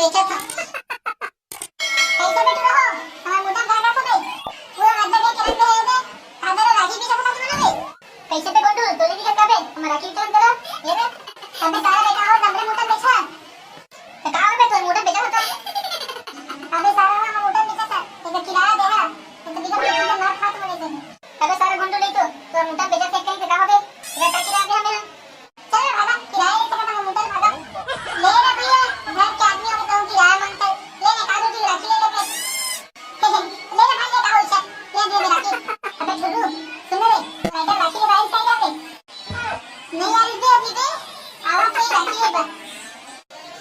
बेचा था। कैसे बैठ रहो हमारा मोटा गागा को बे पूरा रात के किरण पे है बे आदर राखी भी जमा कर बे कैसे पे गोंडू तोले भी करता बे हमारा राखी टर्न करो ये बे हमें सारा बेटा हो दमरे मोटा बेचा तो कहां बे तो मोटा बेचा होता अबे सारा हम मोटा बेचा था तो किराया दे है तो बिना पैसे मार खा तो बोले थे अबे सारा गोंडू नहीं तो मोटा बेचा से कहीं पे कहां बे बेटा किराया दे हमें चल आधा किराया से का मोटा आधा ले रे भैया घर के आदमी हो तो किराया मांगता ले ले कादू की राखी ले ले ले रे भाई ले का होइसा ले दे राखी अबे छोटू सुन रे मैडम राखी के बाहर साइड आते नहीं यार दे अभी दे आवा कोई राखी है बस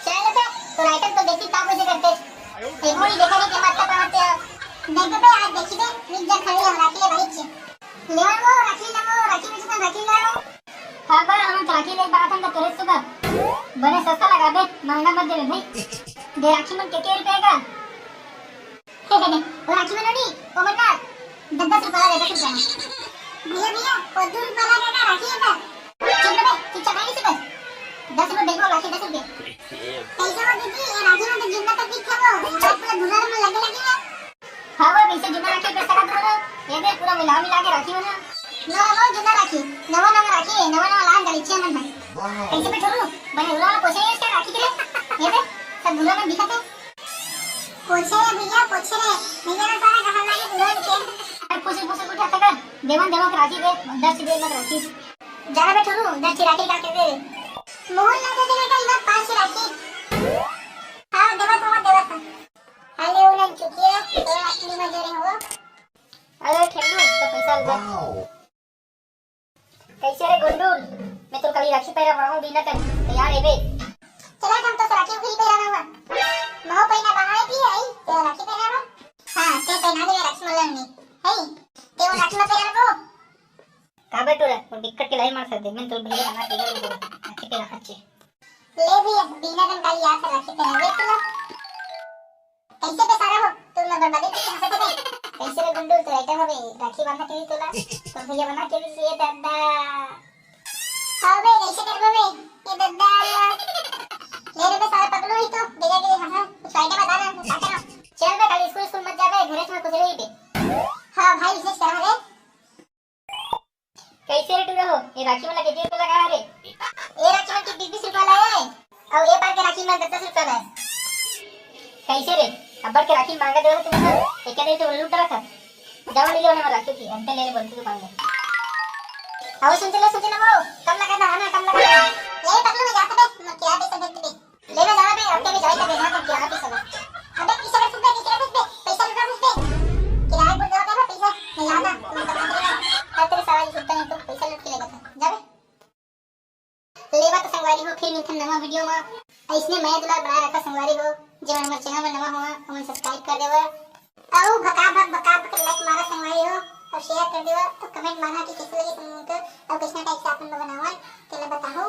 चल बे तो राइटर तो देखी का मुझे करते एक होली देखा नहीं के मारता पाते देख बे आज देखी दे मिर्जा खड़ी है राखी ले भाई छे ले वो राखी में से राखी ला हां बा हम राखी ले बात हम तेरे सुबह बने सस्ता लगा दे महंगा मत दे भाई दे राखी में कितने रुपए का वो राखी में नहीं वो मत 10 रुपए दे 10 रुपए भैया भैया वो 2 रुपए लगा राखी है चल बे ठीक चला नहीं बस 10 रुपए देखो राखी 10 रुपए कैसे वो दीदी ये राखी में तो जिंदा तक दिखा वो हाथ पूरा धुला में लगे लगे है हां वो वैसे जिंदा राखी पे सका दो ये दे पूरा मिला के राखी हो ना वो जिंदा राखी नवा राखी है नवा लाल गली छे मन भाई कैसे पे छोड़ू बने उड़ा पोछे इसका राखी के लिए ये दे सब धुला में दिखाते पोछे भैया पोछे रे भैया ना सारा कहां लागे धुला के अरे पोछे उठा तक देवन देवन राखी दे 10 दे मत राखी जरा पे छोड़ू 10 राखी का के दे मोहन ना दे देगा इधर 5 राखी हां देवा अरे उलन चुकिया तो राखी में दे रहे हो अरे खेलू तो पैसा ले कैसे रे गुंडूल मैं तो कभी राखी पहरा रहा हूं बिना तक तैयार है बे चला हम तो राखी भी पहराना हुआ महो पहना बनाए भी है तो राखी पहरावा हां ते पहना दे राखी मलन नहीं है ते वो राखी में पहरावा का बे तोरा वो दिक्कत के लाई मार सकते मैं तो बिना बना के ले राखी पहरा अच्छे ले भी बिना दम का याद से राखी पहरावे तो कैसे पे सारा हो तुम ना बर्बादी के हंसते थे कैसे रे गुंडूल तो आइटम हवे राखी बांधना के लिए तोला तो भैया बना के लिए दादा हां बे कैसे कर बे ये दादा ले रे बे सारा पगलू ही तो बेजा के हां कुछ आइटम बता ना काटना चल बे कल स्कूल मत जा बे घरे में कुछ रही बे हां भाई बिजनेस कर रहा है कैसे रे तू हो ये राखी वाला के तो लगा रे ये राखी में की 20 रुपया लाया है और ये बार के राखी में 10 रुपया लाया कैसे रे अब्बर के राखी मांगा दे तुम तो एक दे तो लूट रहा था जाओ ले लो ना राखी की अंते ले बोल तू मांगे आओ सुन वो कम लगा था ना कम लगा ले पगलू में जाते बे मैं क्या दे सकते बे ले ना जाना बे अपने भी जाए तो देना तो क्या दे सकते अबे किसे का सुबह पैसा लगा मुझ पे किराए पर दे ना पैसा नहीं लाना तुम बता देना तेरे सवाल सुनता नहीं तो पैसा लूट के लेगा था जा बे लेवा तो संगवारी हो फिर मिथन नवा वीडियो में इसने मैं दुलार बना रखा संगवारी हो जो हमारे चैनल में नवा हुआ हमें सब्सक्राइब कर देवा और बका लाइक मारा संगवारी हो और शेयर कर देवा तो कमेंट मारना कि कैसे लगे तुमको और कितना टाइप से आपन बनावा चलो बताओ।